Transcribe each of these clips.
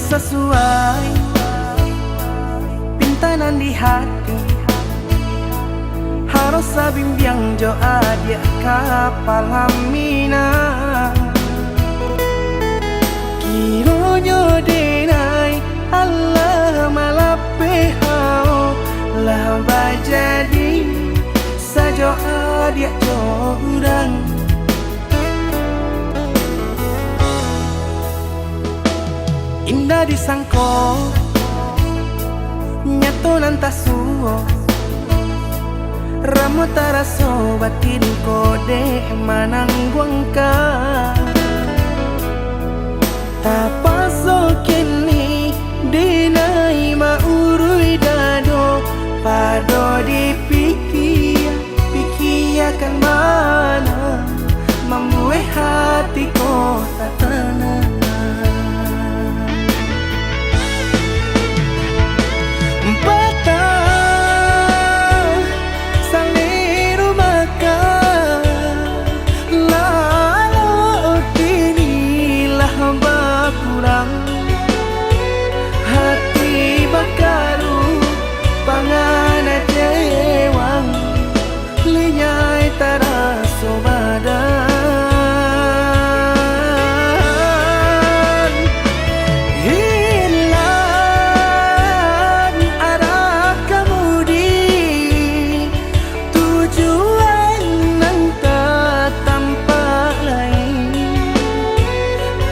sesuai pintanan di hati. Harus sabimbiang jo adia kapal hamina. Kironyo denai Allah malape hao lah bajadi sajo adia jo urang. Indah disangko nyato nantasuo Ramo taraso batin kode manangguangka. Tapaso kini dinai maurui dado pado dipikir pikiakan mana membuat hatiku tak tenang. Hati bakaru pangana jewang linyai taraso badan. Hilang arah kemudi tujuan nang tak tampak lain.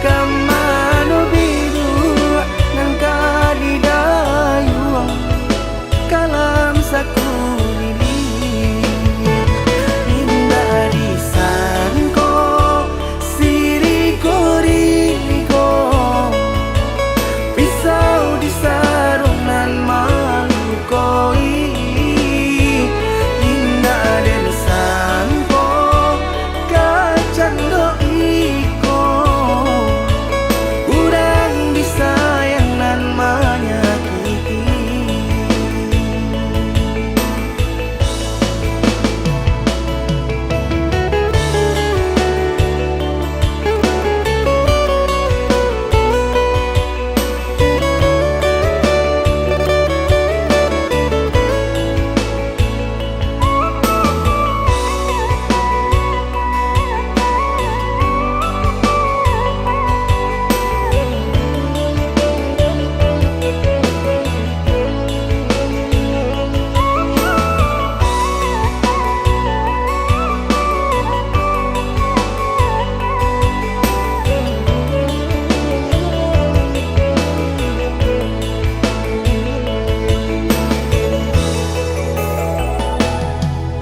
Kamano biru nang kadidayuang kalam saku lilir. Indah disangko siriko riko pisau di sarungan malu koi. Indah disangko kacang doiko urang disayang nan menyakiti.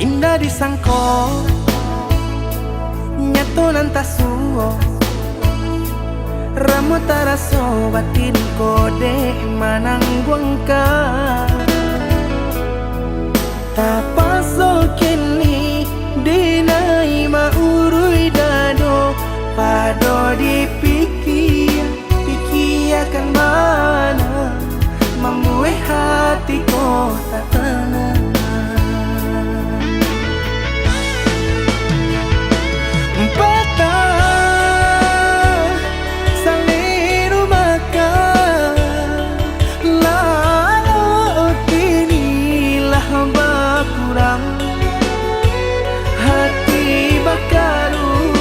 Indah disangko nyato nantasuo Ramo taraso batin kode manangguangka. Tapaso kini dinai maurui dado pado dipikir pikiakan mana membuat hatiku tak tenang. Hati bakaru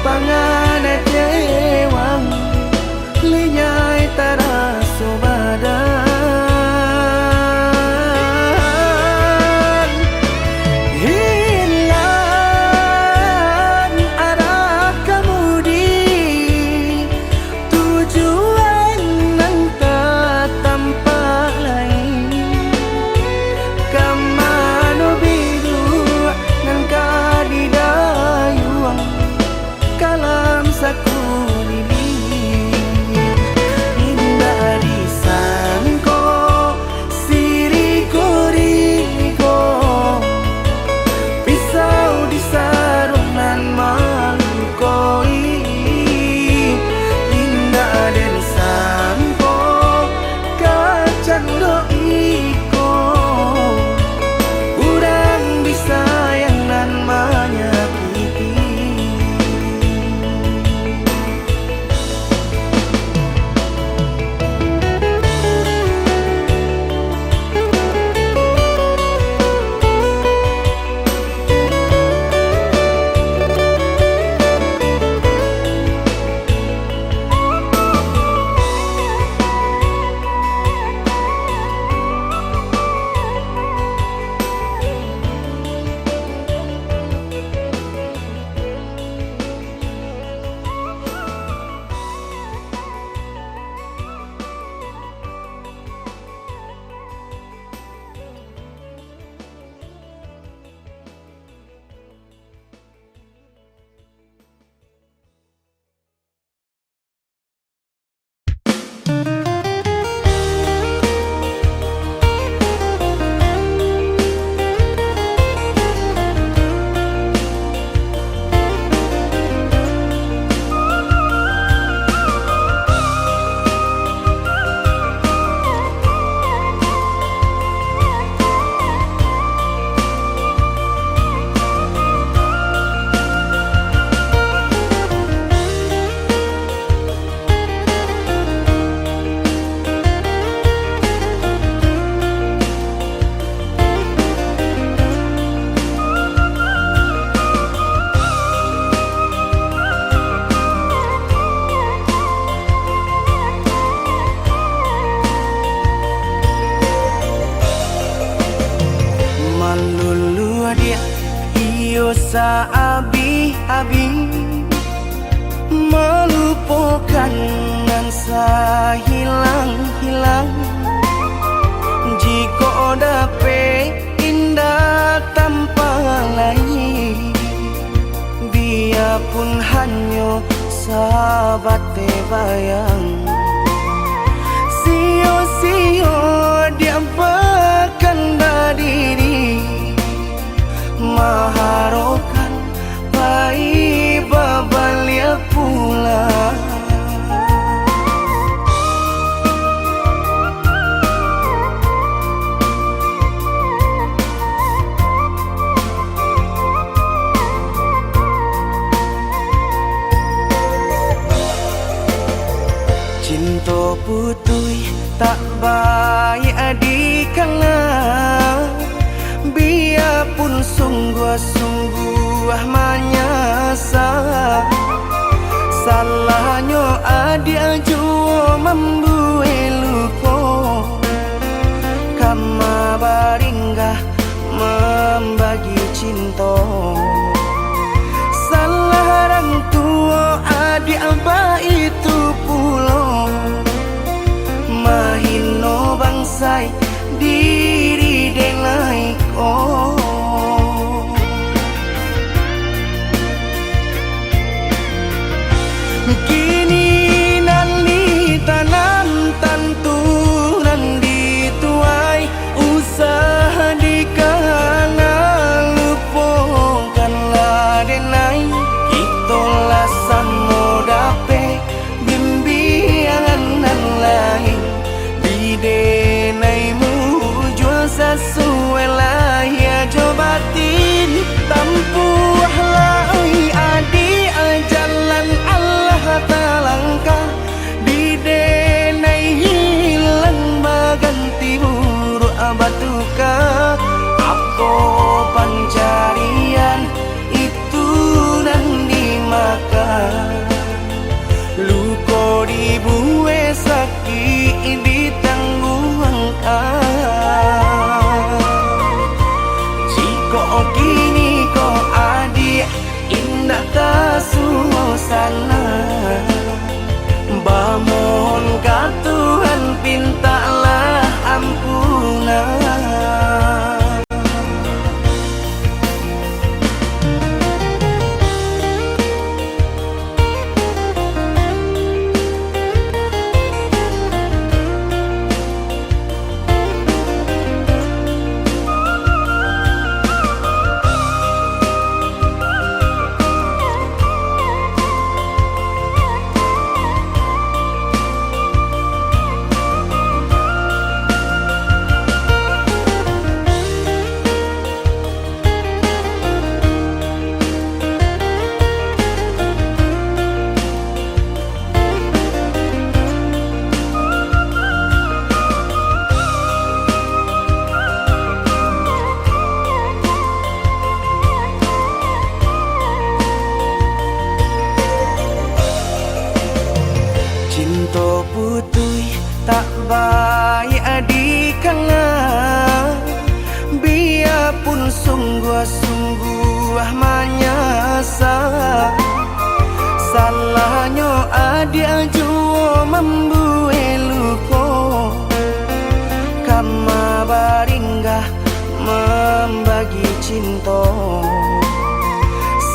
pangana jewang bisa abi-abi melupakan nan hilang-hilang. Jika dapat indah tanpa lain, biarpun hanya sahabat bayang. Sio-sio dia bahkan diri maharokan baik babalia pula. Cinta putui tak baik adikana, biarpun sungguh-sungguh menyasa. Salahnya adik jua membuat luka, kama baringgah membagi cinta. Salah orang tua adik abah itu pulau, mahino bangsai diri denai ko. Kini nali tanam tantu nandi tuai, usaha dikana lupakanlah denai. Itulah samo dape bimbingan nan lain, bidenai mu jual sesuai lah ya jobatin. Tampuhlah adi jalan Allah talangkah, bidenai hilang baganti buruk abatuka. Apa pencarian itu dan dimakan, luka dibuat sakit ditangguhkan. Jika kini kau adik indah tak suasana, bamohon ka Tuhan pintalah ampunan. Cinta putui tak baik adikana, biarpun sungguh-sungguh menyasa. Salahnya adik jua membuat luka, kama baringgah membagi cinta.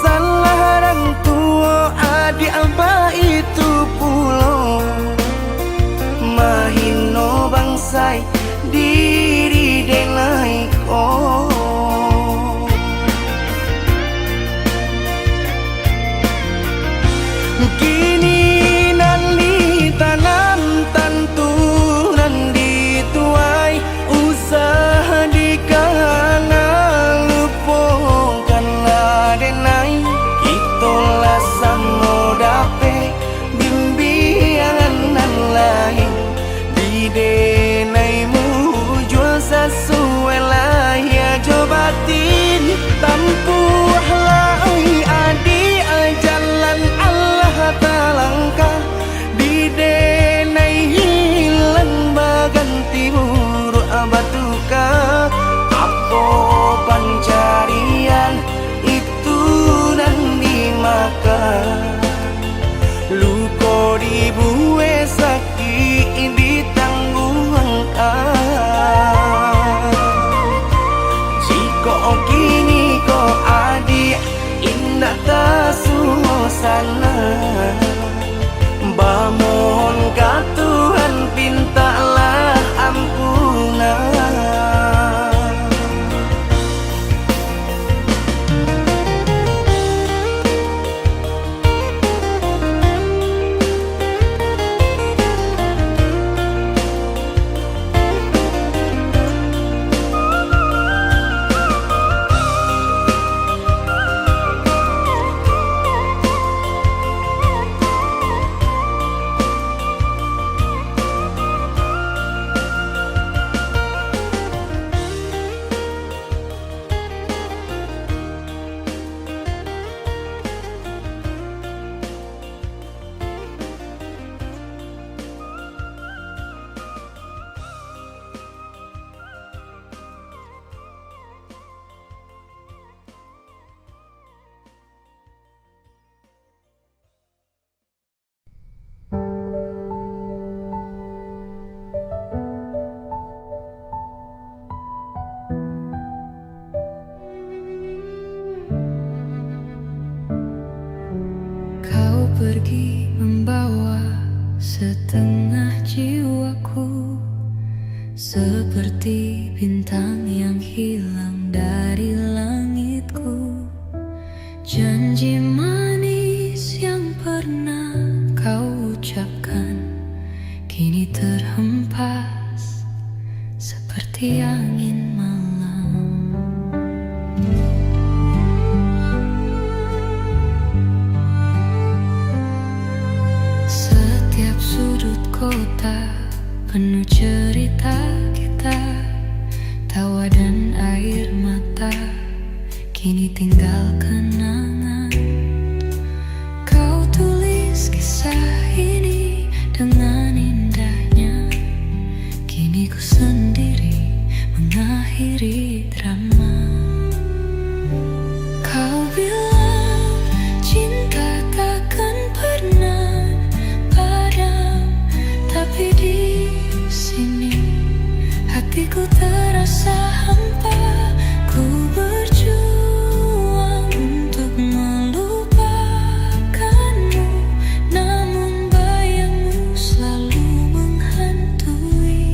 Salah orang tua adik abah itu pulau, mahino bangsai diri denai ko. Kini nali tanam tantu nandi tuai, usaha dikana lupakan tengah jiwaku, seperti bintang yang hilang dari langitku. Janji manis yang pernah kau ucapkan kini terhempas seperti angin malam. Setiap sudut kota penuh cerita kita, tawa dan air mata kini tinggal kenangan. Kau tulis kisah ini dengan indahnya, kini ku sendiri mengakhiri drama. Kau bilang cinta takkan pernah padam, tapi di sini hatiku terasa hampa. Ku berjuang untuk melupakanmu, namun bayangmu selalu menghantui.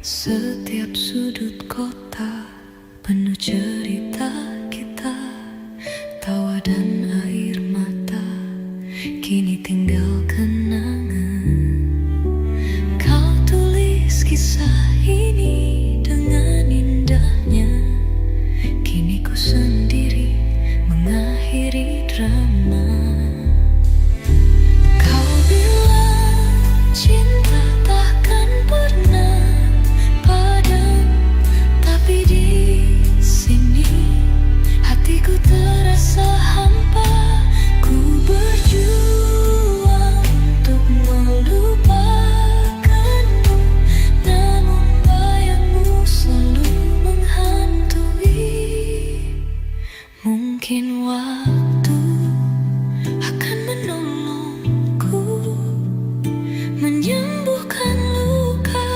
Setiap sudut kota penuh cerita kita, tawa dan air mata kini tinggal kenangan. Kau tulis kisah ini dengan indahnya, kini ku sendiri mengakhiri drama. Kau bilang cinta takkan pernah padam, tapi di sini hatiku terasa hampa. Ku berjuang untuk melupakanmu, namun bayangmu selalu menghantui. Mungkin waktu akan menolongku menyembuhkan luka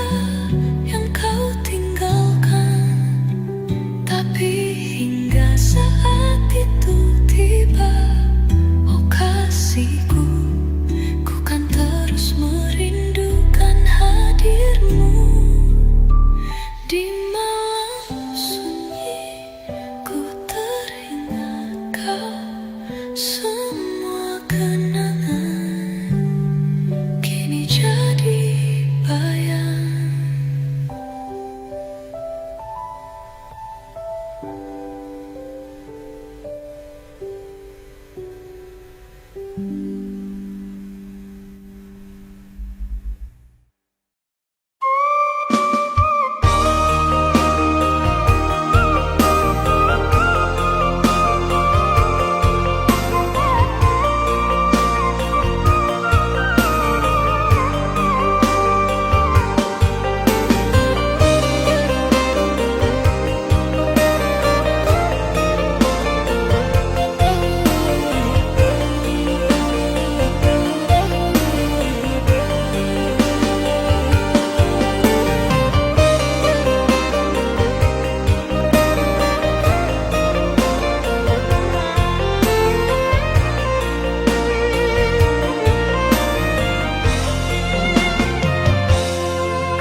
yang kau tinggalkan, tapi hingga saat itu tiba, oh kasihku, ku kan terus merindukan hadirmu. Di malam sunyi ku teringat kau, semua kenangan kini jadi bayang.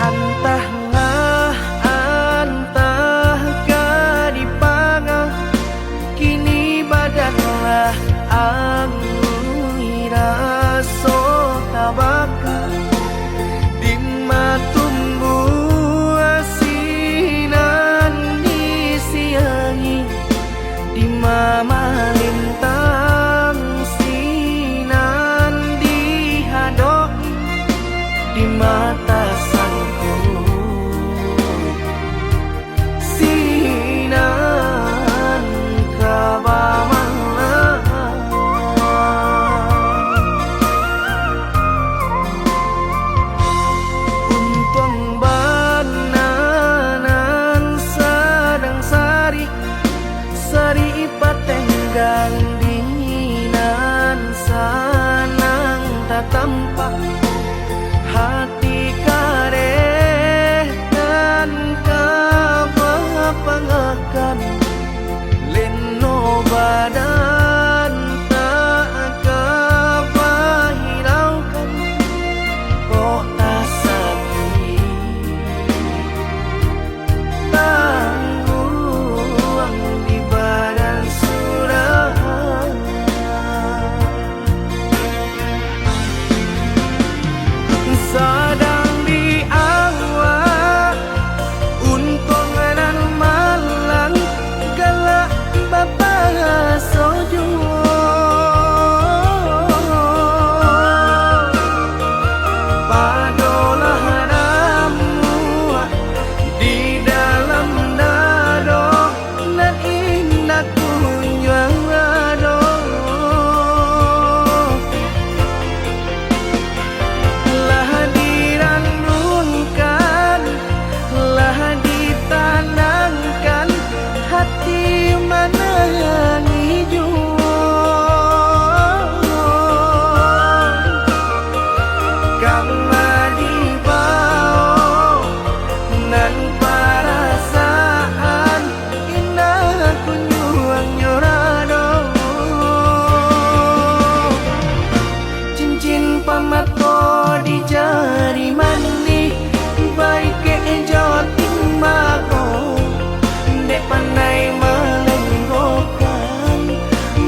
Antahlah, antahkah di pangah, kini badanlah anguira sotabaka, di matumbu asinan disiangi, di mama lintang sinan dihadok, di mata sangku sinan kabamala. tampak hati kareh dan kebapangakan leno badan tak kepahiraukan kok tak sakit tangguang di badan surah sadang di awak untung nan malang galak bapa sojo padolah ramu di dalam dado nan indah kunjung ado lah diranunkan lah ditanangkan hati mana yang hijau kama dibao nan perasaan indah kunjung nyorado cincin pamato di jari mani baik ke joting mako dek pandai melenggokan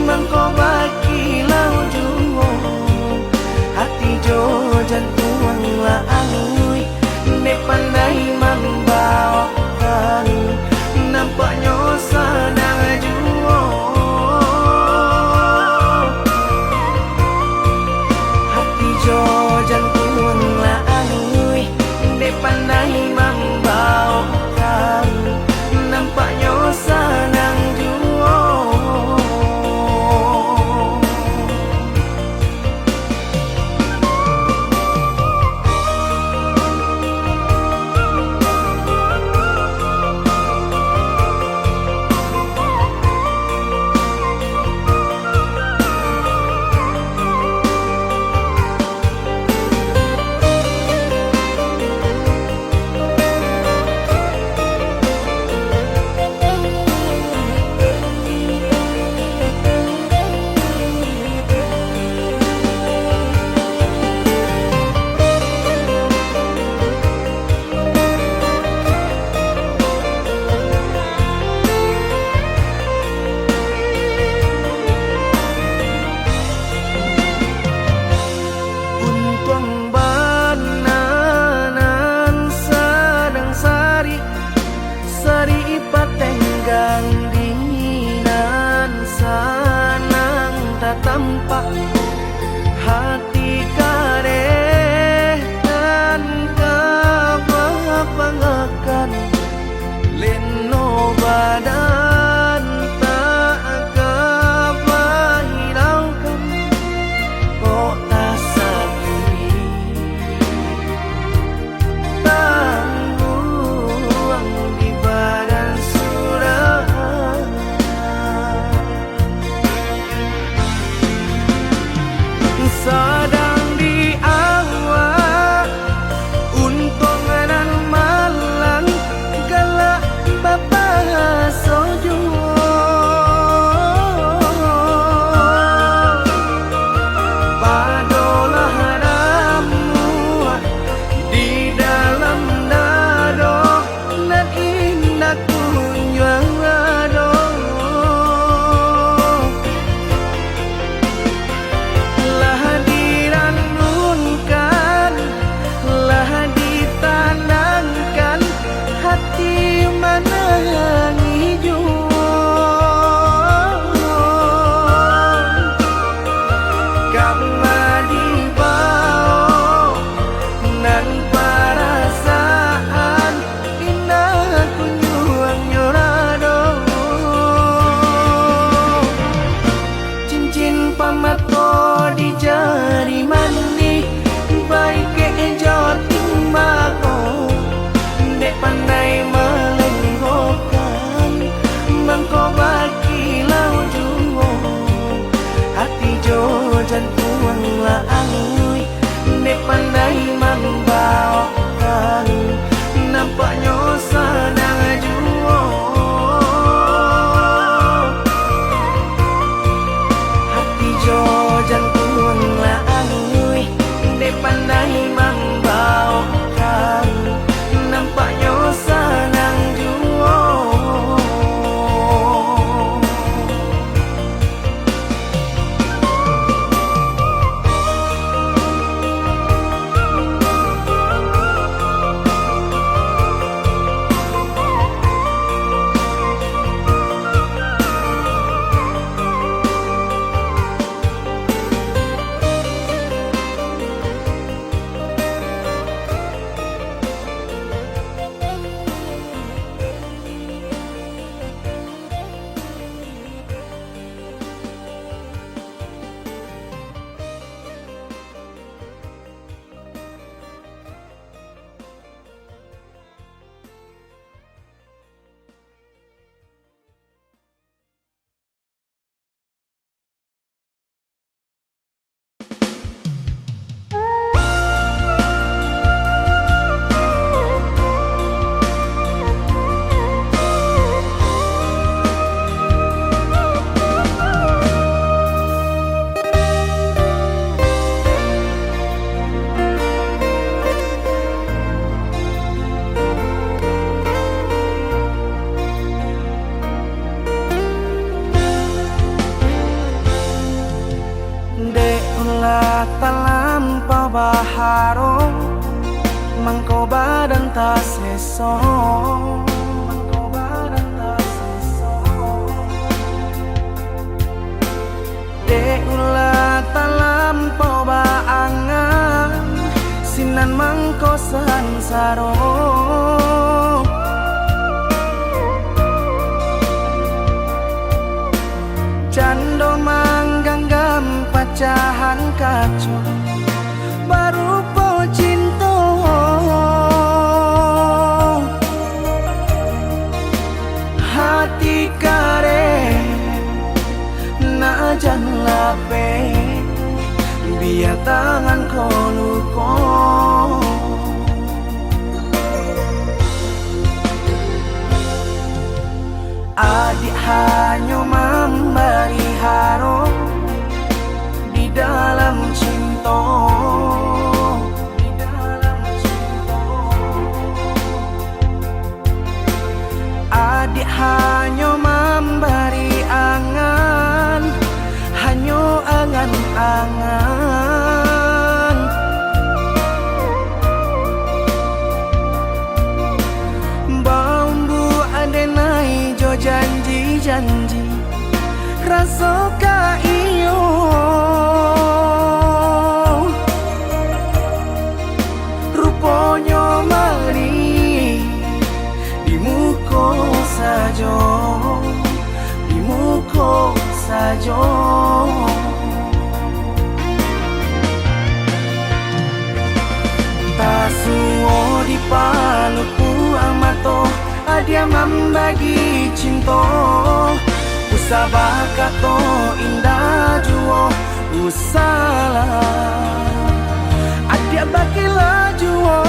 mangko baki lau juo hati jo jantung la angui dek pandai membawakan nampaknya sadang juo hati jo jantung la angui dek pandai membawakan nampaknya sadang juo untung bananan sadang sari sari patenggang dinginan sanang tak tampak hati kareh dan kebapangakan leno badan tak kepahiraukan kok tak sakit tangguang di badan surah sadang di awak untung nan malang galak bapa sojo padolah ramu di dalam dado nan indah kunjung ado lah diranunkan lah ditanangkan hati mana yang hijau kama ulah talampau baharo mangko badan ta seso de ulah talampau baangan sinan mangko sansaro cando mangganggam pacahan kaco baru po cinta hati kare na jan lape biar tangan koluko adik hanya memberi haro di dalam cinta, adik hanya memberi angan, hanya angan-angan. Bambu adenai jo janji-janji rasa ka iyo rupanya mari di muka saja, di muka saja. Tasuo di paluku amato adia membagi cinta usabah kato indah juo usalah adia bakilah juo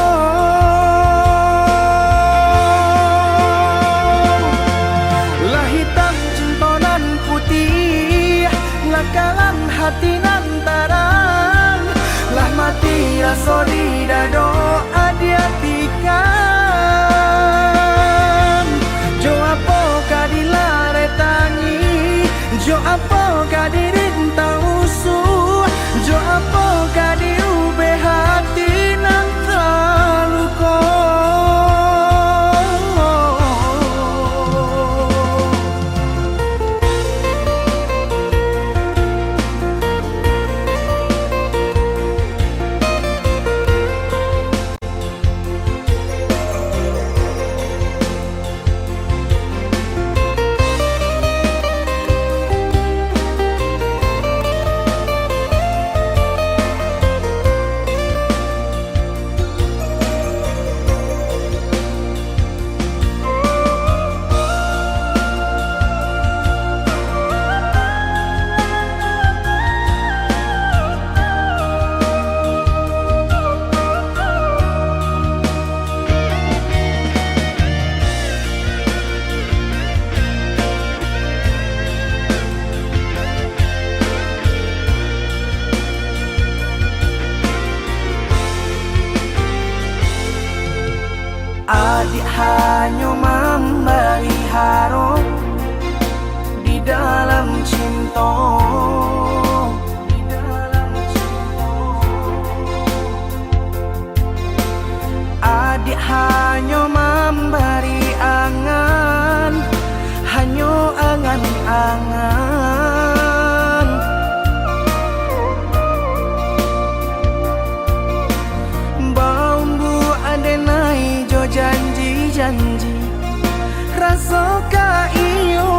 lah hitam cinta nan putih lah kalam hati nan terang lah mati rasa di dado adia tikan jo apa kadilare tangi jo apa kadirinta usuh jo apa kadiube hati nan terluka adik hanya memberi haro di dalam cinta, di dalam cinta. Adik hanya memberi angan, hanya angan-angan. Bambu adenai jo janji-janji rasa ka iyo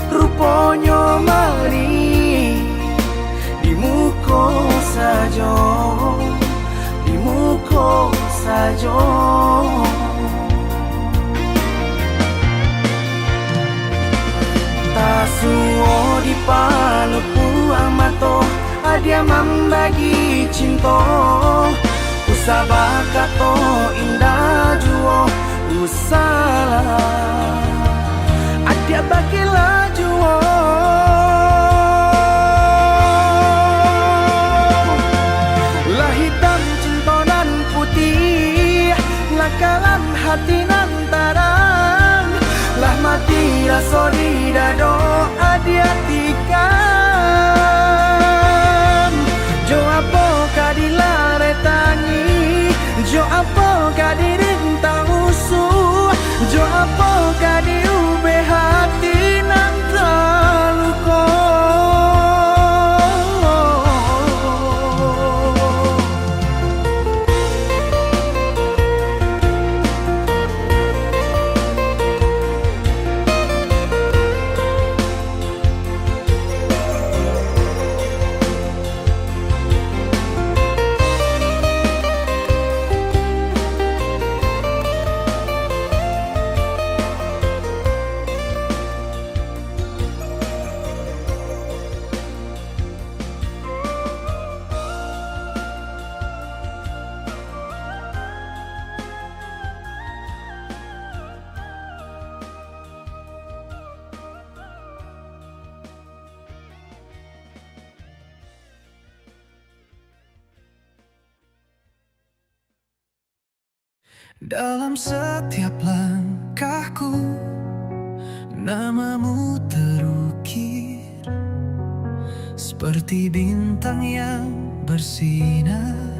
rupanya mari di muka saja, di muka saja. Tasuo di paluku amato adia membagi cinta usabah kato indah juo usalah adia bakilah juo lah hitam cinta nan putih lah kalam hati nan terang lah mati rasa di dado adia kadi rintang usuh jo apa kadi ube hati nan terluka. Dalam setiap langkahku, namamu terukir seperti bintang yang bersinar,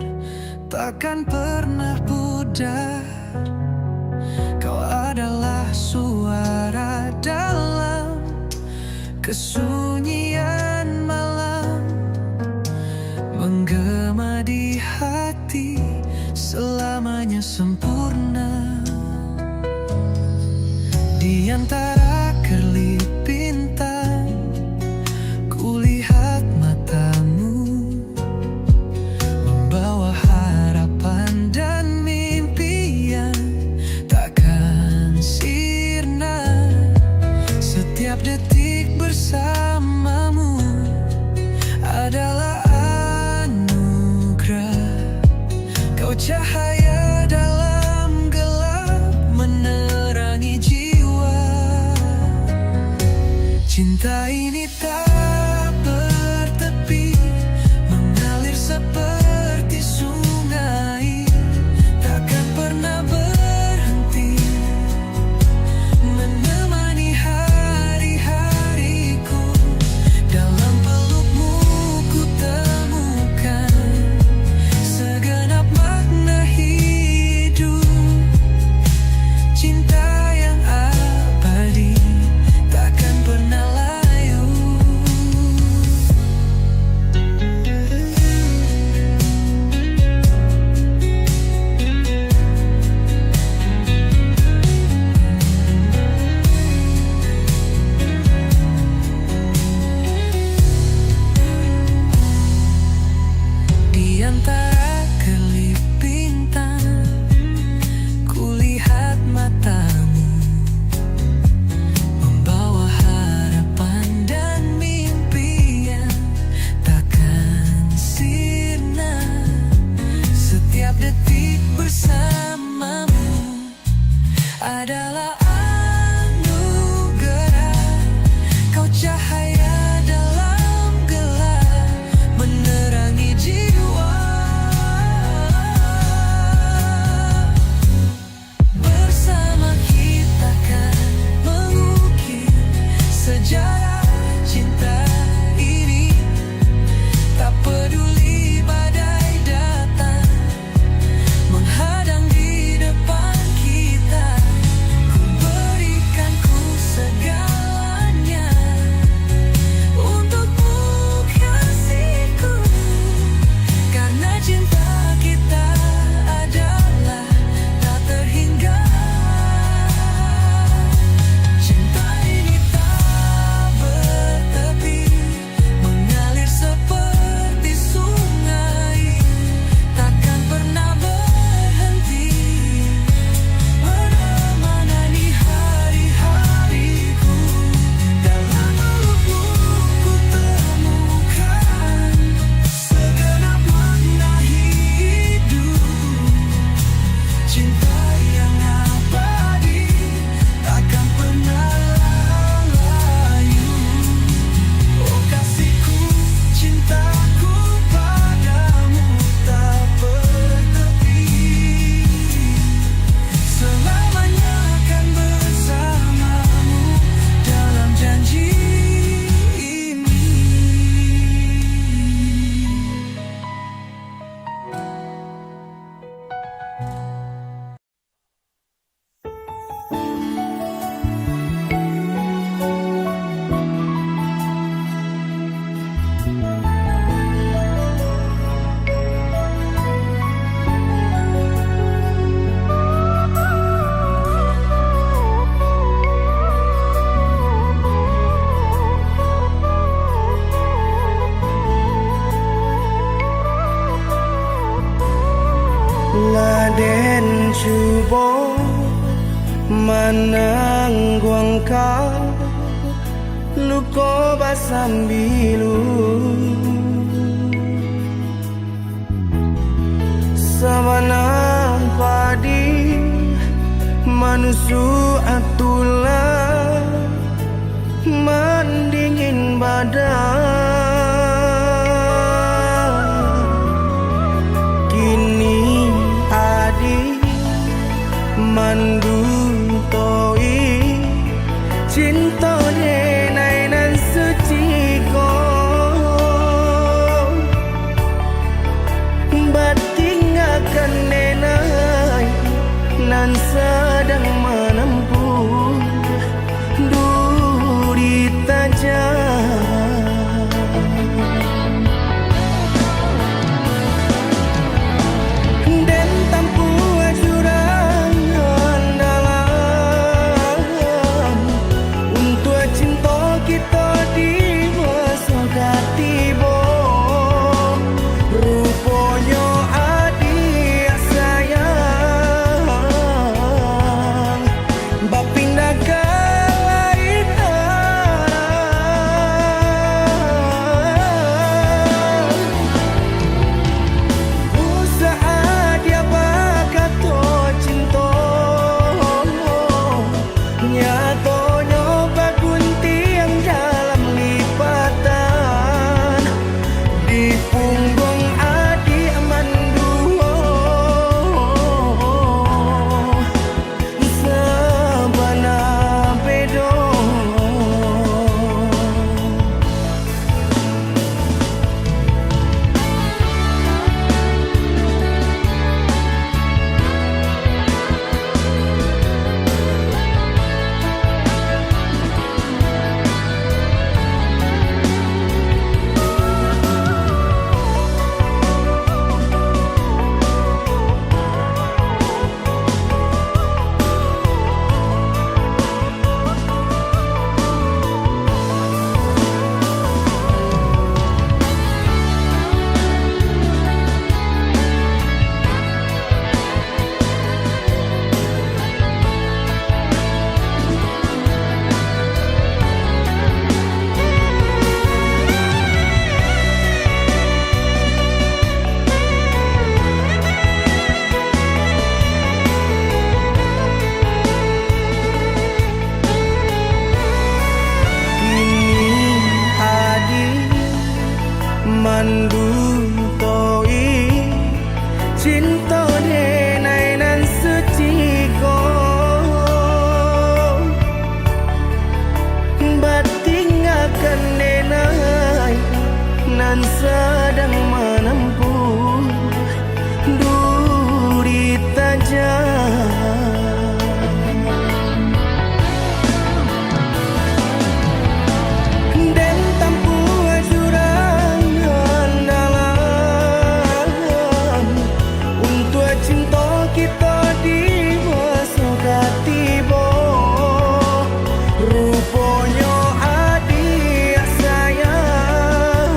takkan pernah pudar. Kau adalah suara dalam kesunyian malam, menggema di hati, selamanya sempurna. Di antara kerlip bintang, kulihat matamu, membawa harapan dan mimpi yang takkan sirna. Setiap detik bersamamu adalah anugerah. Kau cahaya dalam gelap, menerangi jiwa. Cinta ini tak bertepi, mengalir seperti sungai, takkan pernah berhenti, menemani hari-hariku. Dalam pelukmu ku temukan segenap makna hidup. Cinta yang abadi, takkan pernah layu. Cuba manangguang kau luko basambilu sabana padi manusu atulah mandingin badan kini adi mandu toi cinta denai nan suci ko batingakan denai nan sedang menempuh duri tajam dan tampu jurang dalam untuk cinta kita di masa tiba rupanya adik sayang bapindah ke lain arah usaha dia bakato cinta nyatonya bagunti yang dalam lipatan di punggung adik manduo sabana bedo mandu toi cinta denai nan suci ko batingakan denai nan sedang menempuh duri tajam dan tampu jurang dalam untuk cinta kita di masa tiba rupanya adik sayang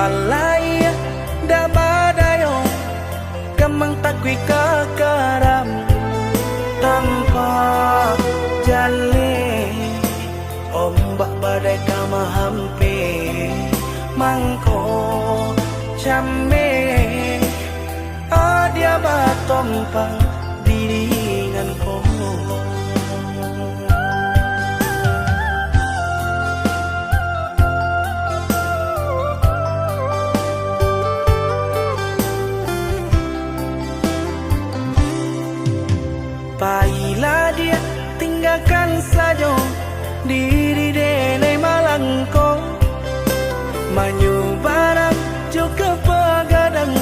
balai da badayo kamang takwi kakaram tanpa jale ombak badai kama hampe mangko chame adia batompang diringan ko Baiklah dia tinggalkan saja diri denai malangko Manyu barang juga pagadang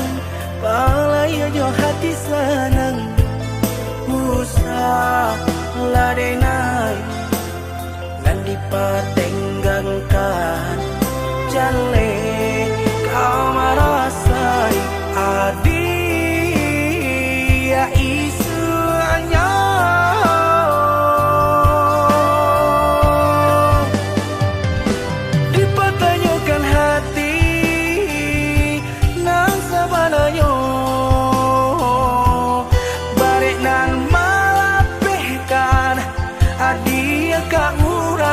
palaya jo hati senang Usah ladenai nan dipatenggangkan Jale kau merasai adi ya isu dipertanyakan hati nang sabanayo barek nang malapehkan adia ka urang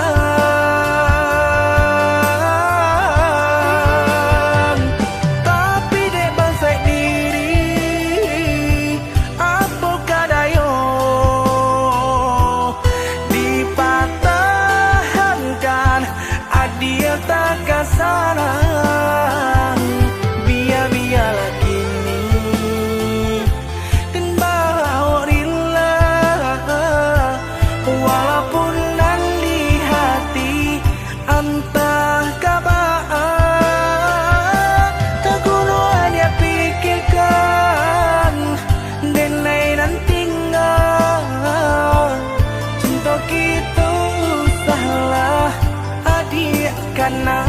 tapi dek bansai diri apa kadayo dipatahankan adia tak kasarang biar-biarlah kini dan bawa rela walaupun nan di hati entah kabar tak kuno dia pikirkan dan lain tinggal cinta kita salah adik karena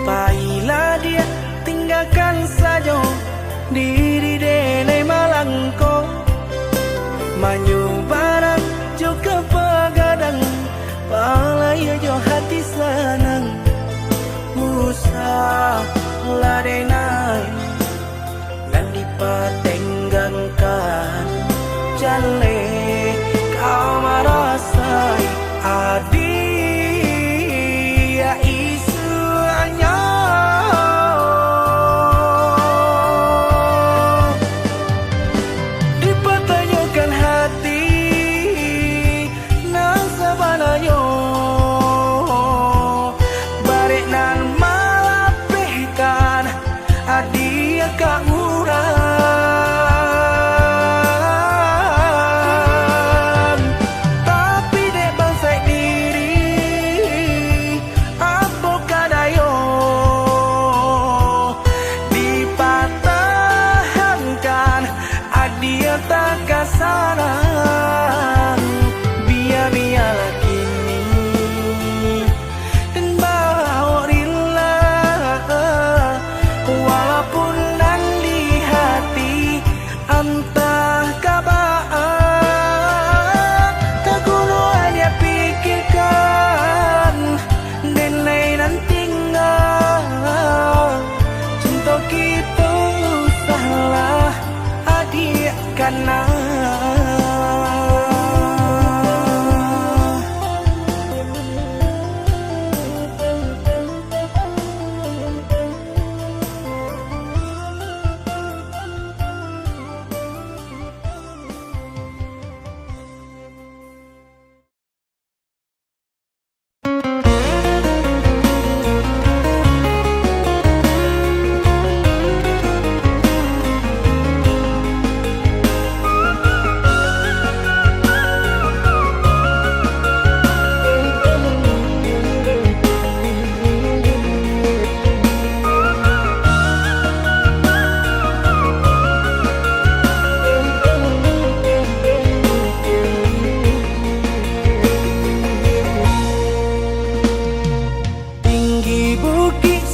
Baiklah dia tinggalkan saja diri denai malangko Manyu barang juga pagadang palaya jo hati senang Usah ladenai nan dipatenggangkan Jale kau merasai adi ya isu dipertanyakan hati nang sabanayo barek nang malapehkan adia ka urang tapi dek bansai diri apa kadayo dipatahankan adia tak kasarang biar-biarlah kini dan bawa rela walaupun nan di hati entah kabar tak kuno dia pikirkan dan lain tinggal cinta kita salah adik karena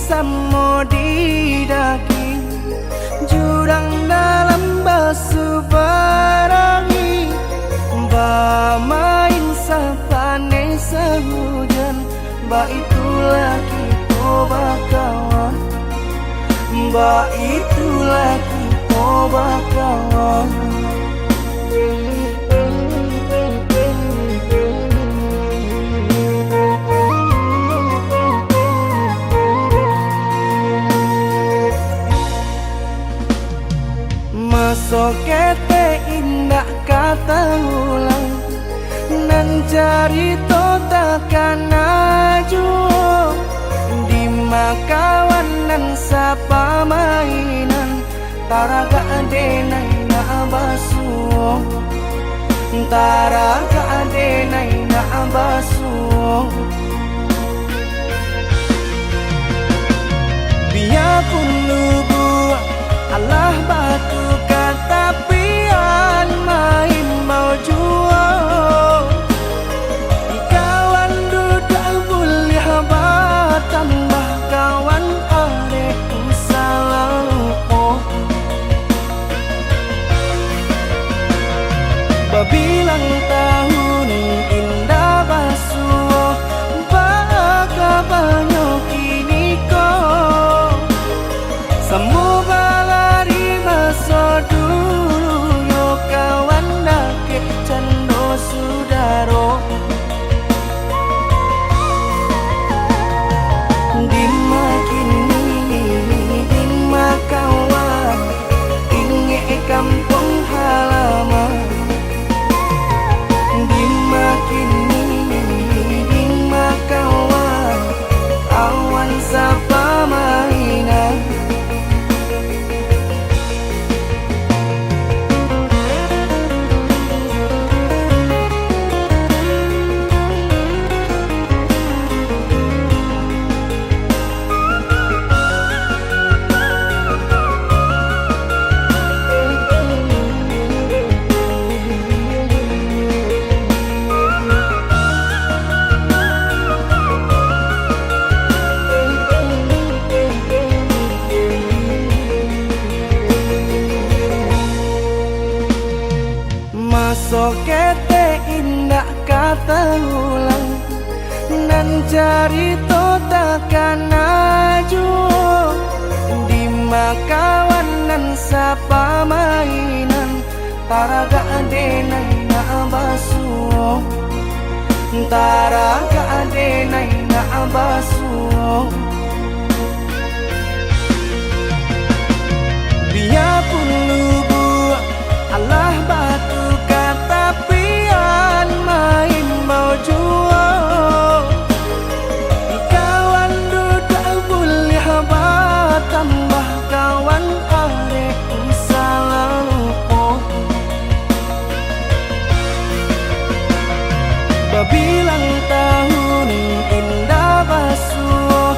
samo di daging jurang dalam basuh barangi main sapane sehujan Mbak itulah kita bakawan Mbak itulah kita bakawan Masuk kete indah kata ulang nan cari takkan aju di makawan nan sapa mainan taraga adenai na basuh taraga adenai na basuh biarpun lugu Allah batu kata pian main mau jual kawan dudak boleh tambah kawan adek salah babilang tahun indah basuh baka banyak kini kau semua balari masa dulu yo kawan dake cando sudaro dimakin dimakawan inge kampung halaman dimakin dimakawan awan sapa mainan Masuk kete indah kata ulang nan cari takkan aju di makawan nan sapa mainan taraga adenai na basuh taraga adenai na basuh biarpun lugu Allah batu kata pian main mau jual kawan dudak boleh tambah kawan adek salah babilang tahun indah basuh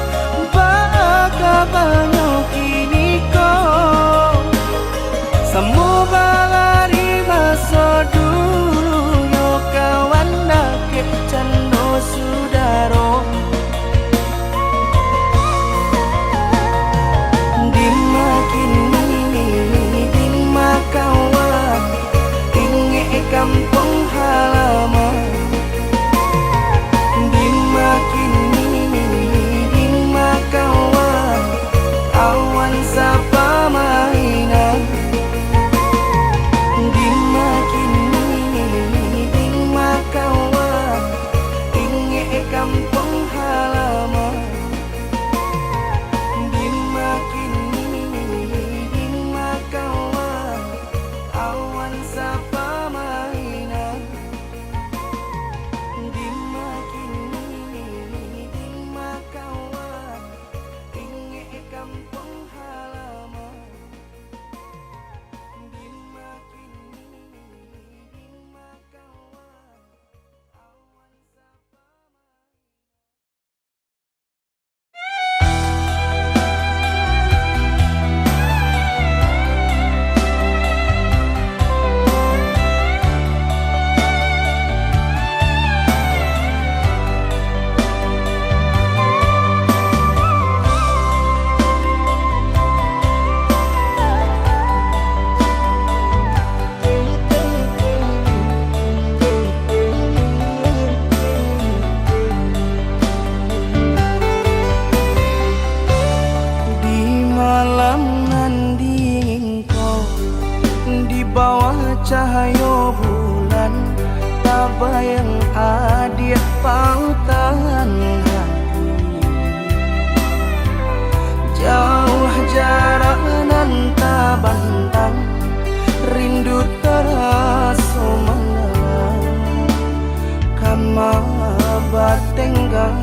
tenggang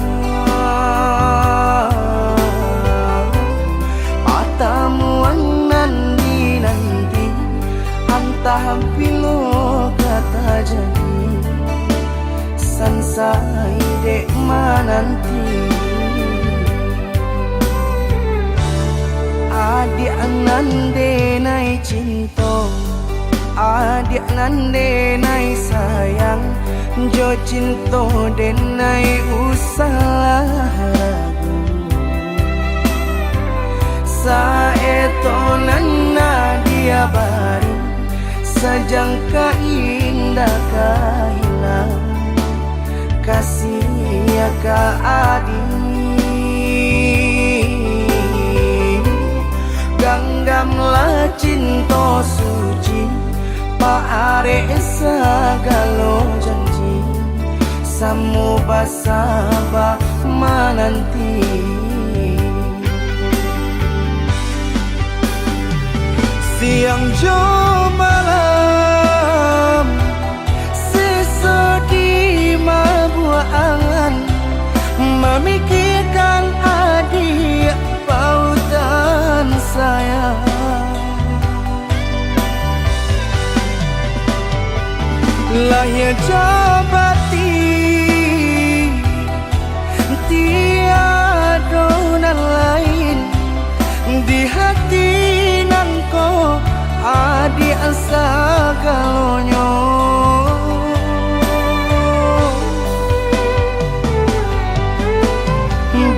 pertemuan nanti antah bilo kata jadi sansai dek mananti adik nande nai cinta adik nande nai sayang jo cinta denai usah ragu saeto nana dia baru sajangka indah kahilang kasih ya ka adi ganggamlah cinta suci paare sagalo janji samu basaba mananti siang jo malam sesedi mabuah angan memikirkan adik pautan saya lahir jabati tiada nan lain di hati nanko adik sagalonyo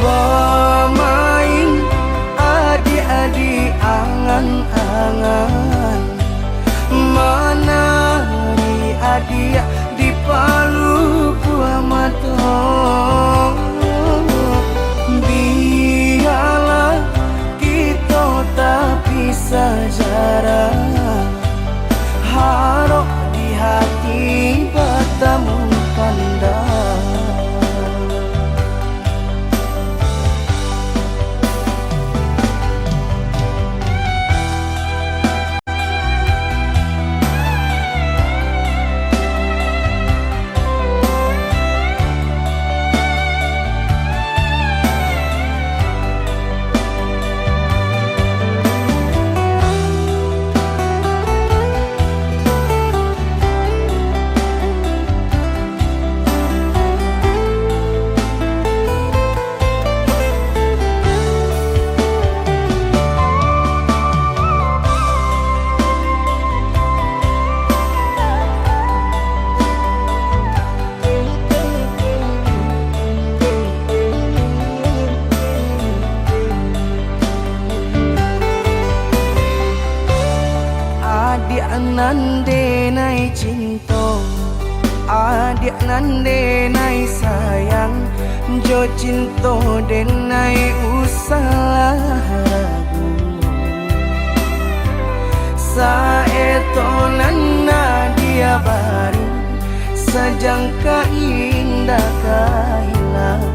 bermain adik-adik angan-angan menari adik di palu buah mata biarlah kita tak bisa jarak harap di hati bertemu pandang nande nai cinta adik nande nai sayang jo cinta denai usah ragu saeto nana dia baru sajangka indah kahilang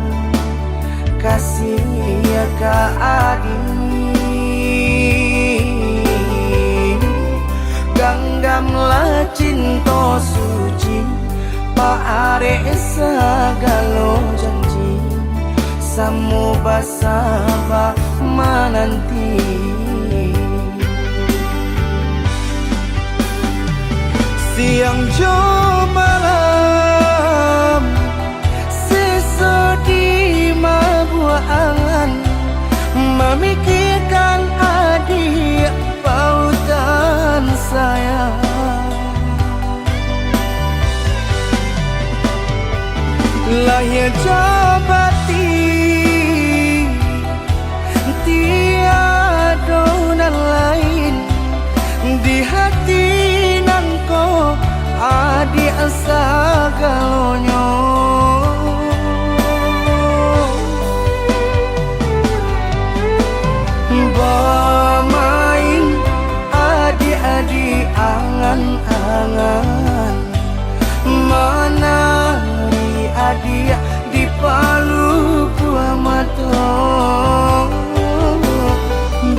kasih ya ka adi ganggamlah cinta suci paare sagalo janji samu basaba mananti siang jo malam sesedi mabuah angan memikirkan adik pautan saya lahir jabati tiada nan lain di hati nanko adik sagalonyo bermain adik-adik angan-angan menari adik di palu buah mata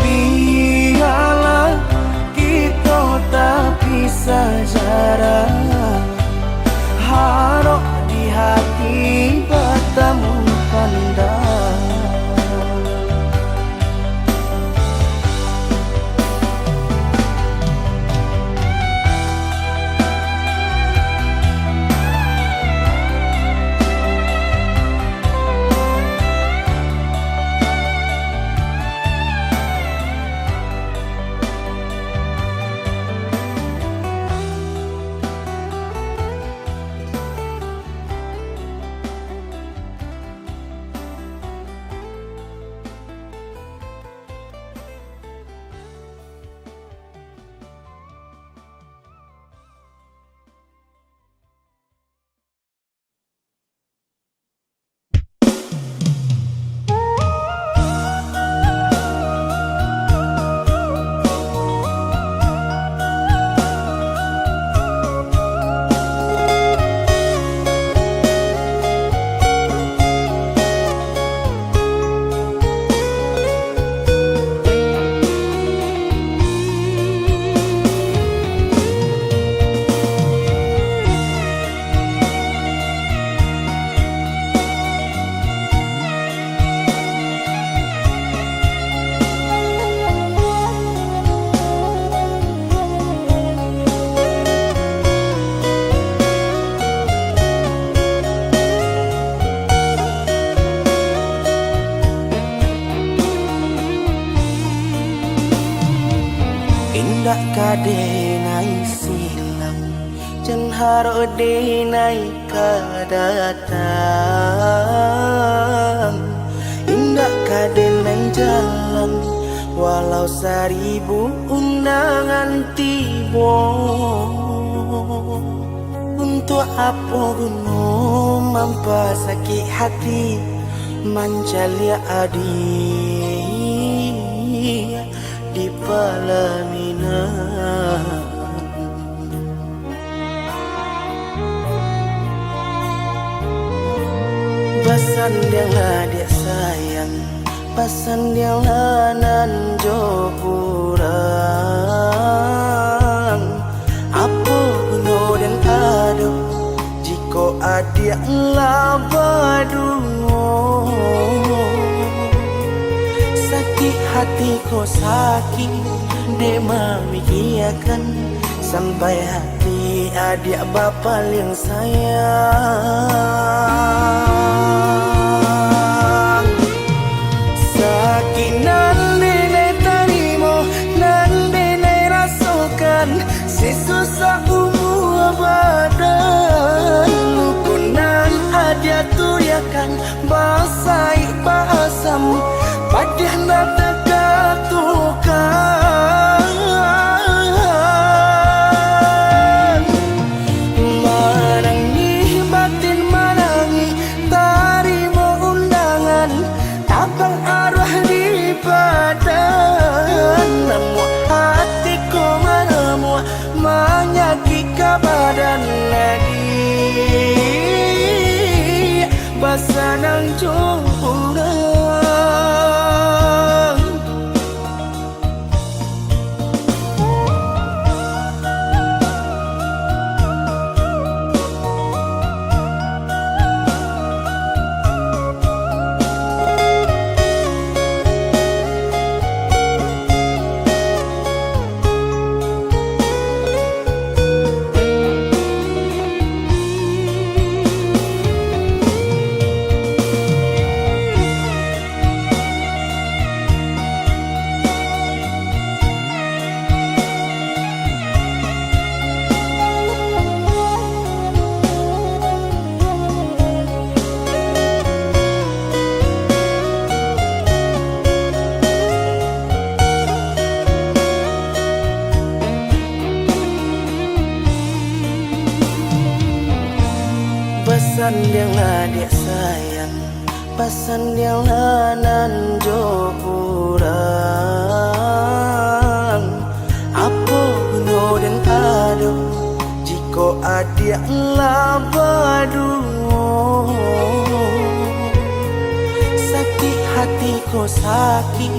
biarlah kita tak bisa jarak harap indak kade nai silam jan haro de nai kadatang indak kade nai jalan walau 1000 undangan tibo. Untuk apa gunung mampa sakit hati mancalia adi di Palamina. Pasan dia adik sayang, pasan dia nan jopurang. Apa guna dan adu jika adik labadu. Sakit hati ko sakit de mamikiakan sampai hati adik bapa yang sayang. Sakit nan nene terima nan nene rasakan sesusah umur badan lukunan adik turiakan basai basam padeh nak terkatukan menangi batin menangi tarima undangan abang arwah di badan namun hatiku menemu menyakit ke badan lagi basanang jurang. Pasan dia adik sayang, pasan dia nan jopurang. Apa guna dan adu jika adik labadu. Sakit hati ko sakit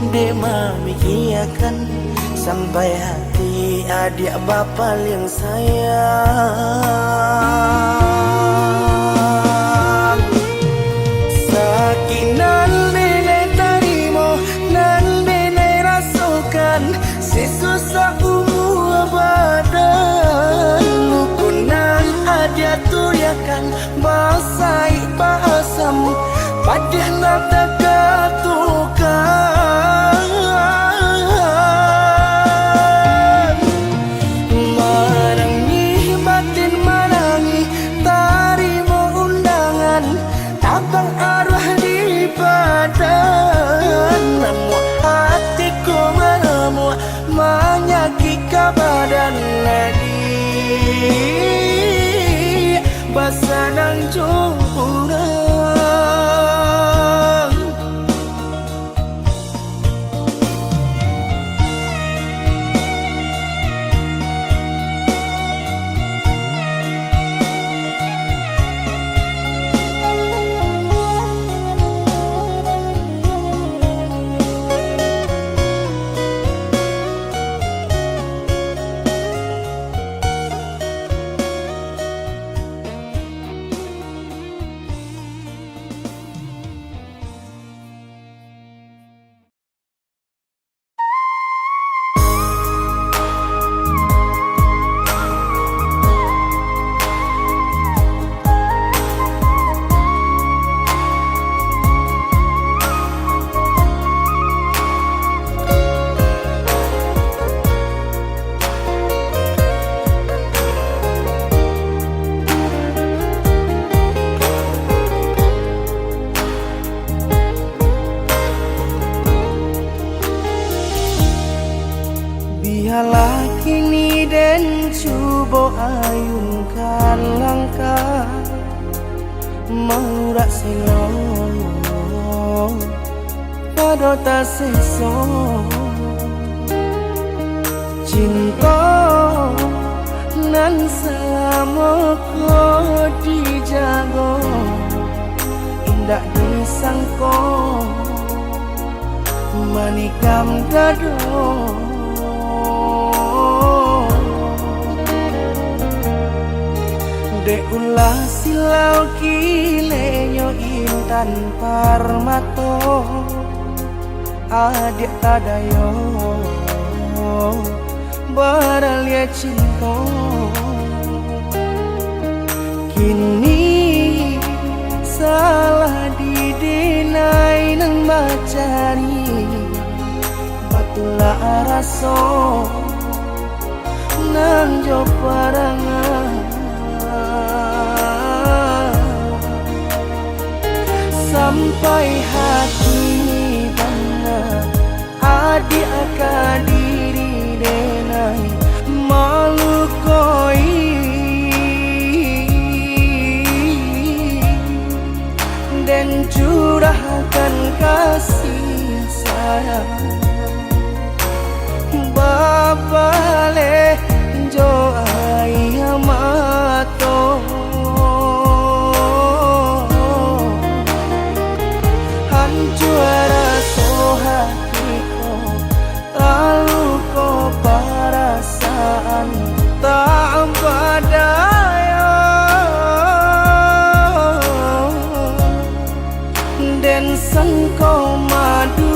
de mamikiakan sampai hati adik bapa yang sayang. Sakit nan nene terima nan nene rasakan sesusah umur badan lukunan adik turiakan basai basam padeh nak terkatukan menangi batin menangi tarima undangan abang arwah di badan namun hatiku menemu menyakit ke badan lagi basanang jurang. Ngalah kini dan coba ayunkan langkah Maurak selo Pado tak seso Cinta nan selama kau dijago Indah disangko Manikam dado Dek ulah silau kilenyo intan parmato Adik tadayo Baralia cinta Kini salah didenai nang macari Batulah raso nang jo parangan Sampai hati bangga adik akan diri denai malu koi dan curahkan kasih sayang Babale jo ayah mato Juara so hatiku Lalu kau perasaan Tak berdaya Dan sengkau madu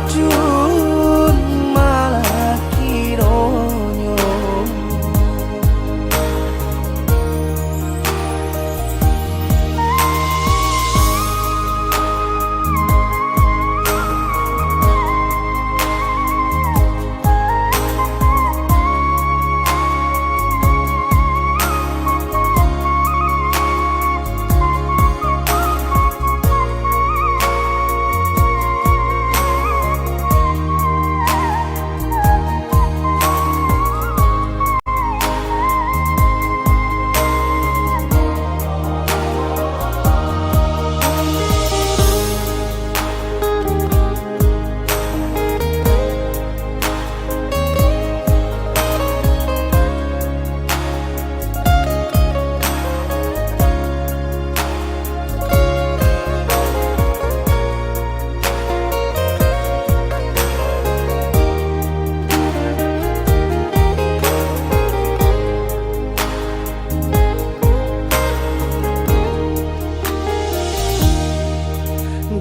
Racun malah kironyo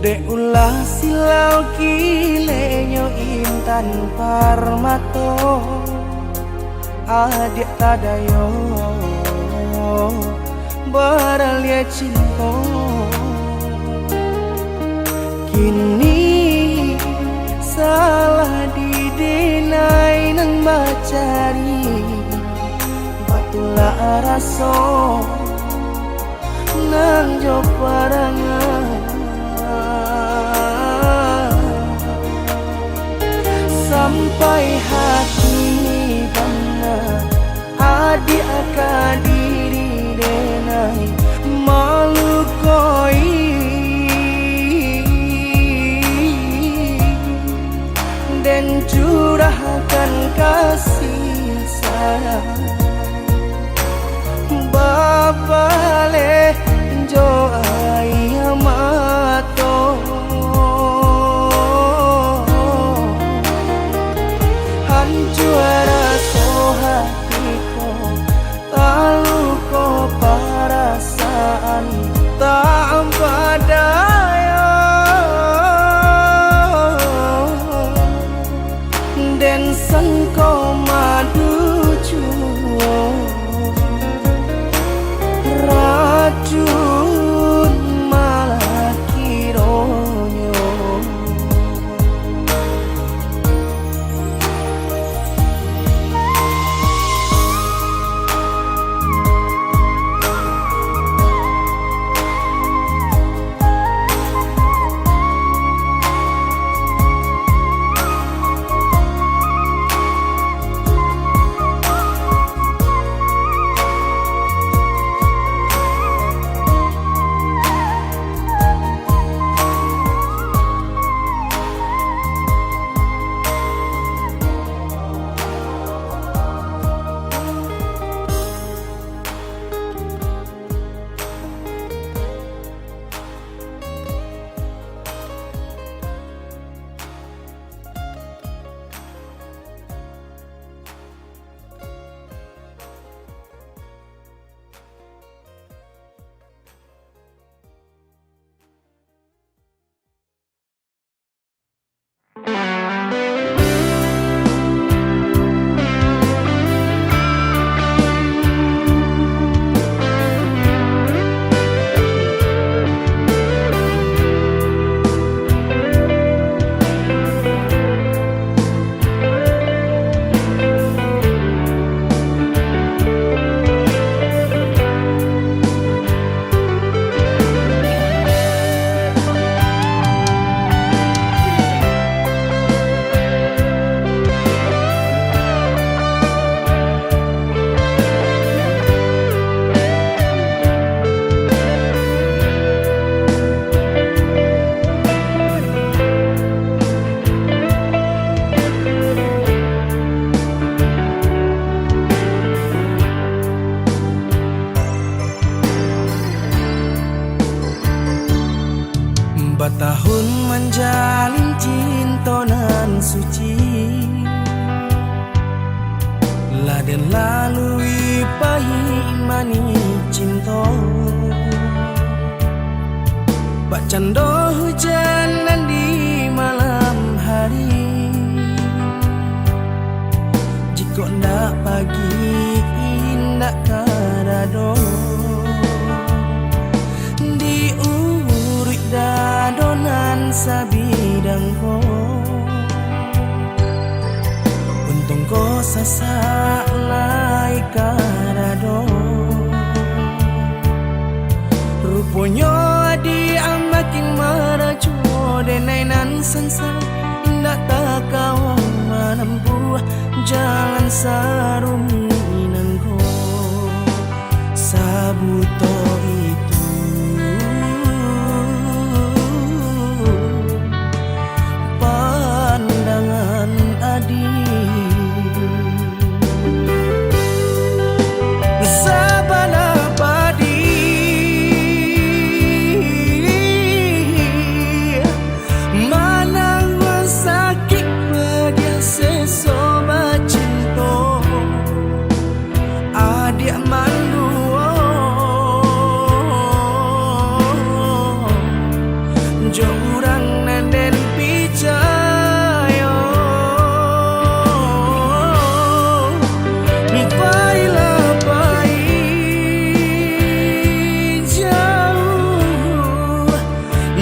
Dek ulah silau kilenyo intan parmato Adik tadayo Baralia cinta Kini salah didenai nang macari Batulah raso nang jo parangan Sampai hati bangga adik akan diri denai malu koi dan curahkan kasih sayang Babale jo ai Batahun menjalin cinta nan suci, laden lalui pahit manis cinta. Pak cando hujan dan di malam hari, jika ndak pagi ndak kadado. Di urik dadonan sabidang ko, untung ko sasak lai kadado. Rupanya adi amakin marajo denai nan sansa, ndak takau menempuh jalan saruminan ko. Sabuto itu pandangan adi, sabana padi manang sakit dia sesoba cinta. Adik mandu jurang nenden picayo, baiklah baik jauh,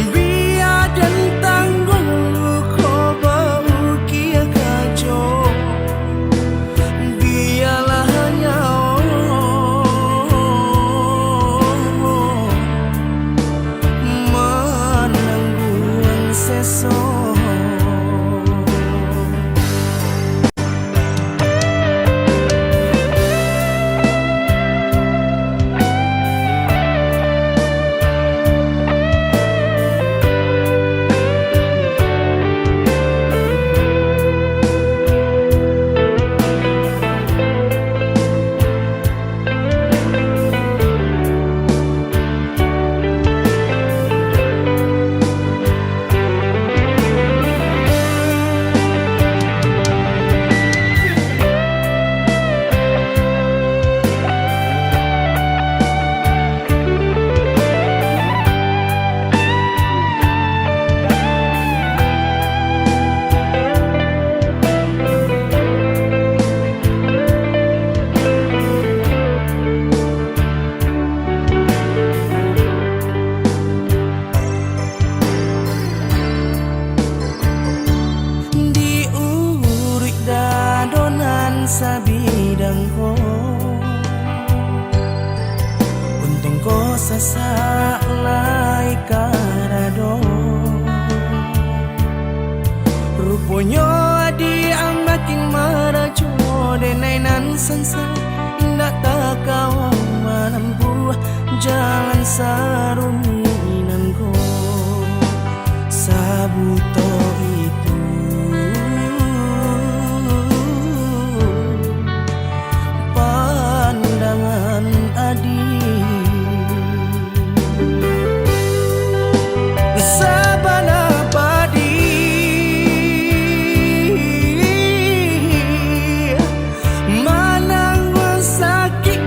biar dan tanggung kau bau kia kacau, biarlah hanya menanggung sesok. Sabidang ko, untung ko sasak lai kadado. Rupanya adi amakin marajo denai nan sansa, ndak takau menempuh jalan saruminan ko. Sabuto itu pandangan adi, sabana padi manang sakit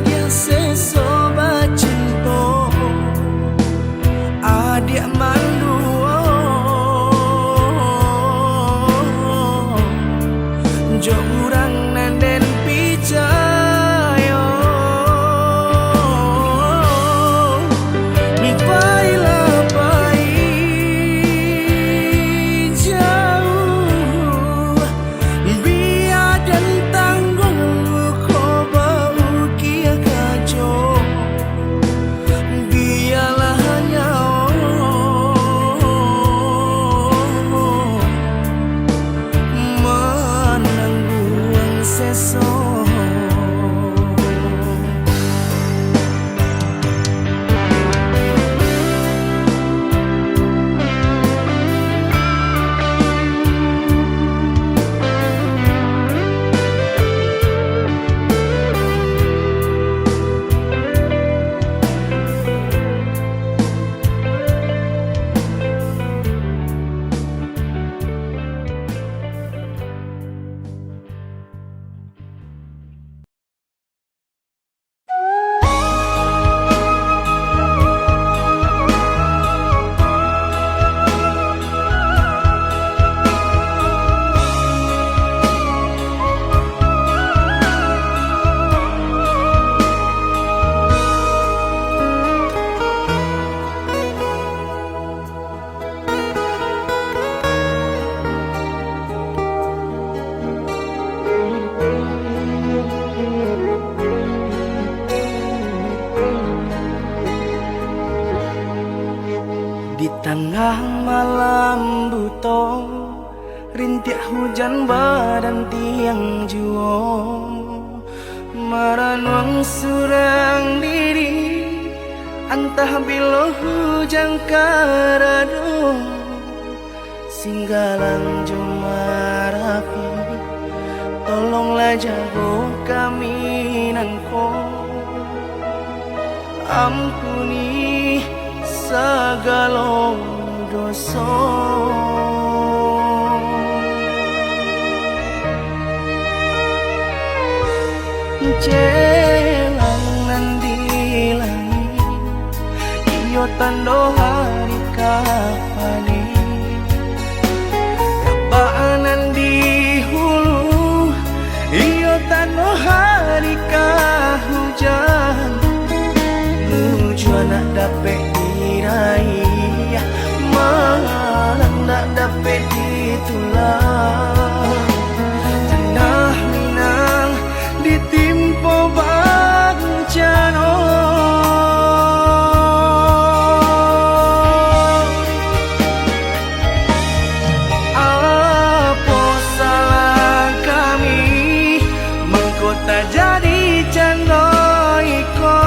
dia sesoba cinta. Di tengah malam buta, rintik hujan badan tiang juo, maranwang surang diri, antah bilo hujan karado, singgalang jomarapi, tolonglah jago kami nanko, ampuni segala dosa. Jelang nandilang iyo tando hari kapani, kabaanan di hulu iyo tando hari kahujan, menuju anak dapet diraih, malang tak dapet ditulang. Tanah Minang ditimpa bencana, apa salah kami mengkota jadi canda iko,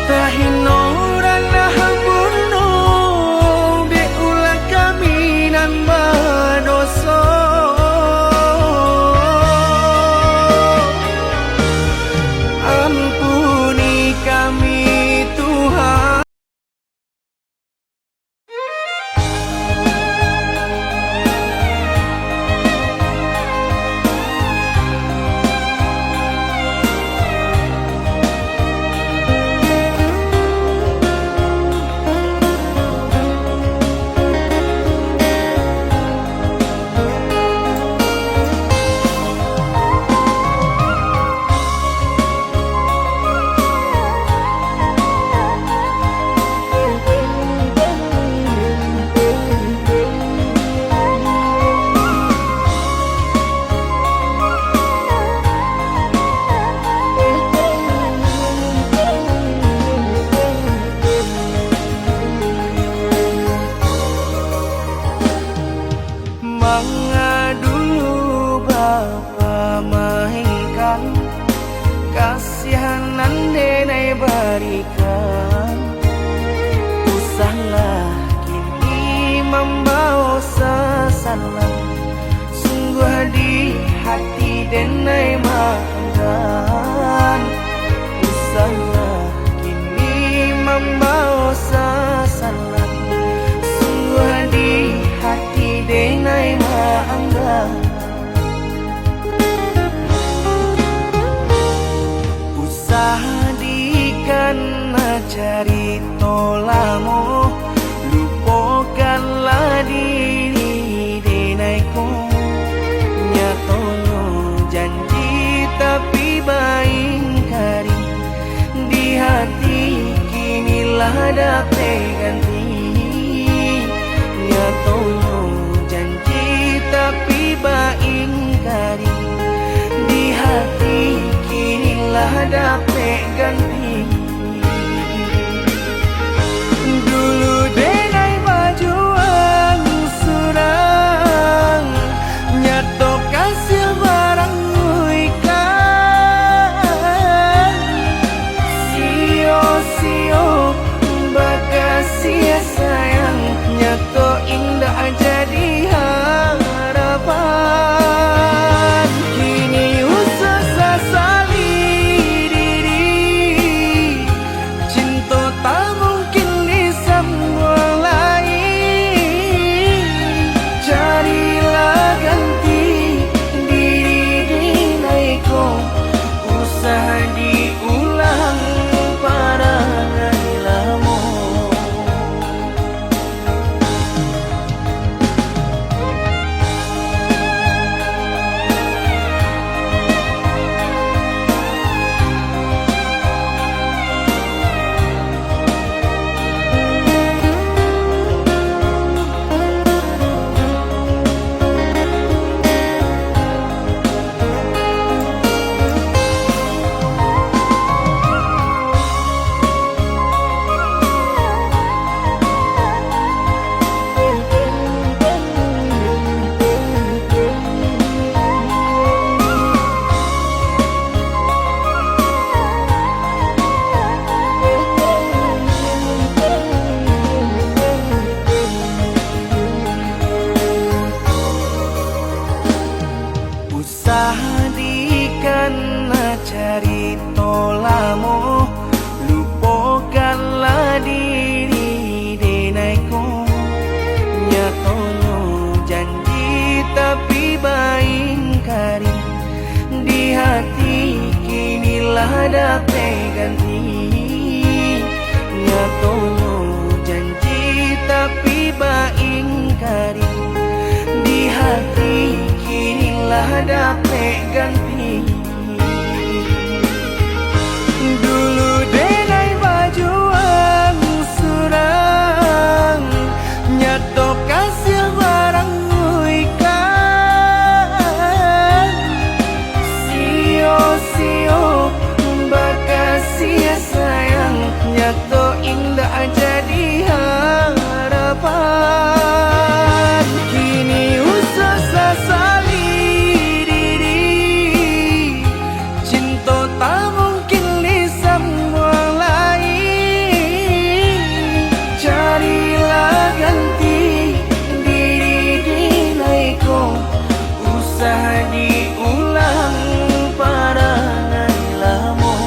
tahino ranah bunuh beulah kami nan berdosa. Ampuni kami Tuhan. Dulu Bapa mainkan kasihanan denai berikan, usahlah kini membawa sesalan, sungguh di hati denai maafkan, usahlah kini membawa sesalan, sungguh di hati denai maafkan. Usaha dikan cari tolamo, lupakanlah diri denaiku, nyatono janji tapi baingkari, di hati kinilah dapat ganti, nyatono janji tapi baingkari, di hati kinilah dapat ganti. Dulu denai bajuan surang, nyato kasih barang ikan, sio-sio bakasia sayang, nyato indah jadi harapan. Kini usah sasali diri, cinta tak mungkin disambung lain, carilah ganti diri naiko, usah diulang para lamu. dapat ganti. Nyatono janji tapi ingkari. Di hati kinilah dapat ganti. Dulu denai bajuan surang, nyato kasih barang ikan. Sio-sio bakasih sayang, nyato indah jadi harapan. Kini usah sasali diri, cinta tak mungkin disambung lain. Carilah ganti diri dinaiku, usah diulang parangan lamo.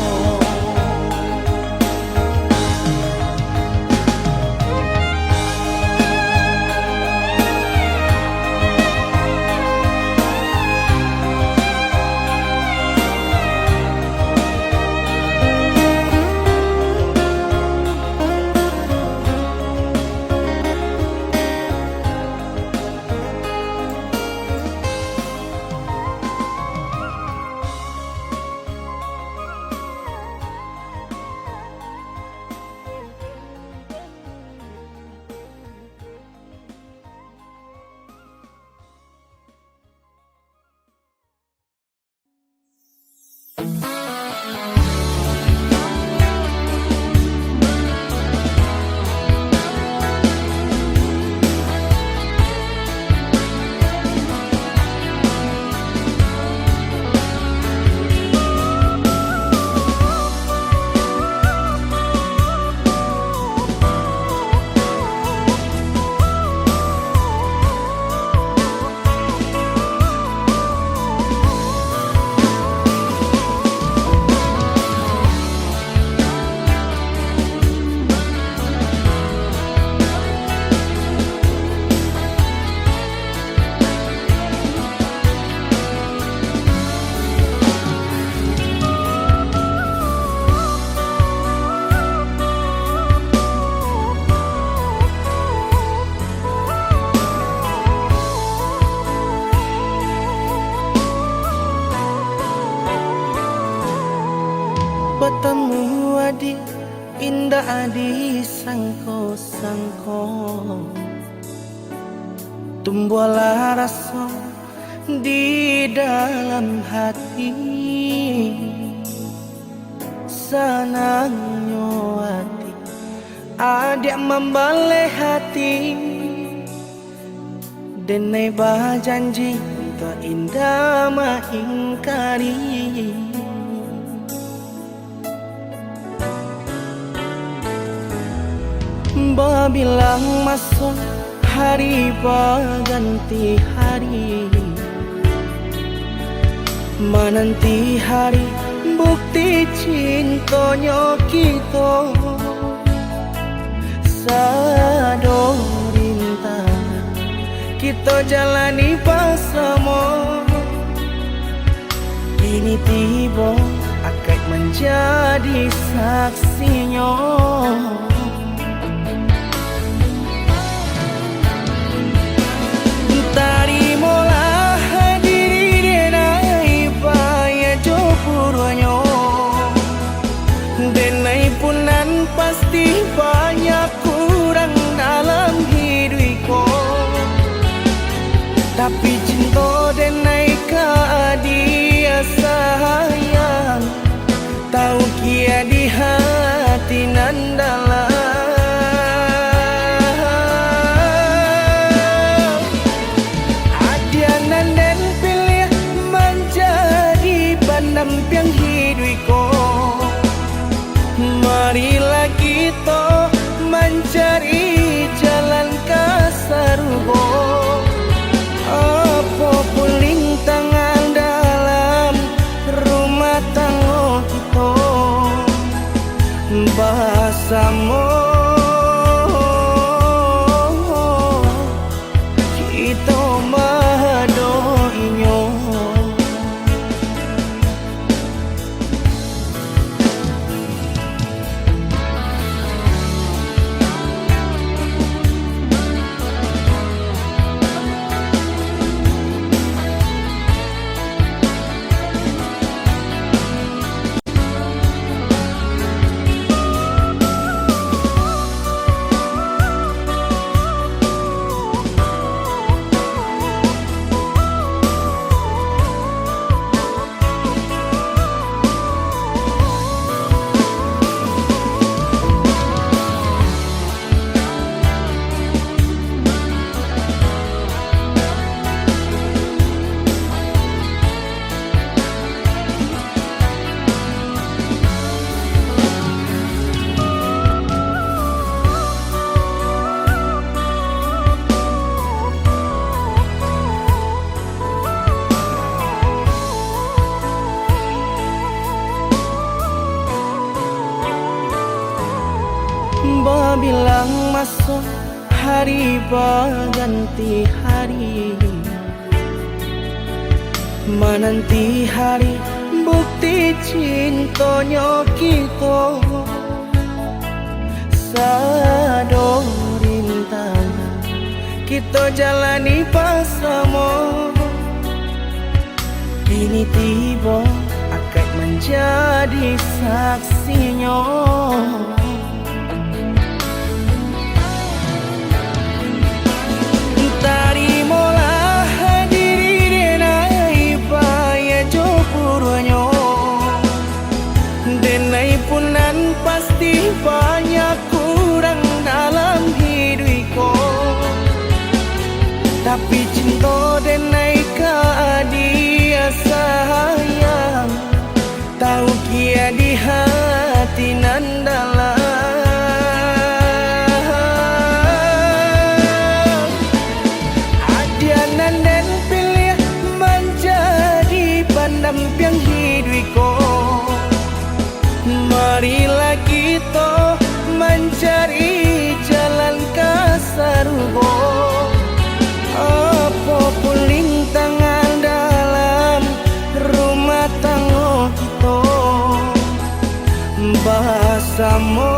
Bertemu adik indah adik sangko-sangko, tumbuhlah rasa di dalam hati. Senangnya hati adik membalik hati, denai berjanji tak indah mengingkari. Bilang masuk hari berganti hari, menanti hari bukti cintanya kita. Sado rintangan kita jalani bersama, ini tiba akan menjadi saksinya. Tarimalah diri denai paya jopuranyo, denai punan pasti banyak kurang dalam hidupku. Tapi cinta denai ke dia sayang, tahu kia di hati nan dalam. Nampiang hidupku, marilah kita mencari jalan kasargo. Apapun rintangan dalam rumah tangga kita, bersama kita madoinyo. masuk hari berganti hari, menanti hari bukti cintanya kita. Sado rintangan kita jalani bersama, kini tiba akad menjadi saksinya. Tarimalah diri denai paya jopuranyo, denai punan pasti banyak kurang dalam hidupku, tapi cinta denai ka dia sayang, tahu kia di hati nan dalam. Adianan dan pilih menjadi pendamping hidupku. Marilah kita mencari jalan kasarugo, apapun rintangan dalam rumah tangga kita, bersama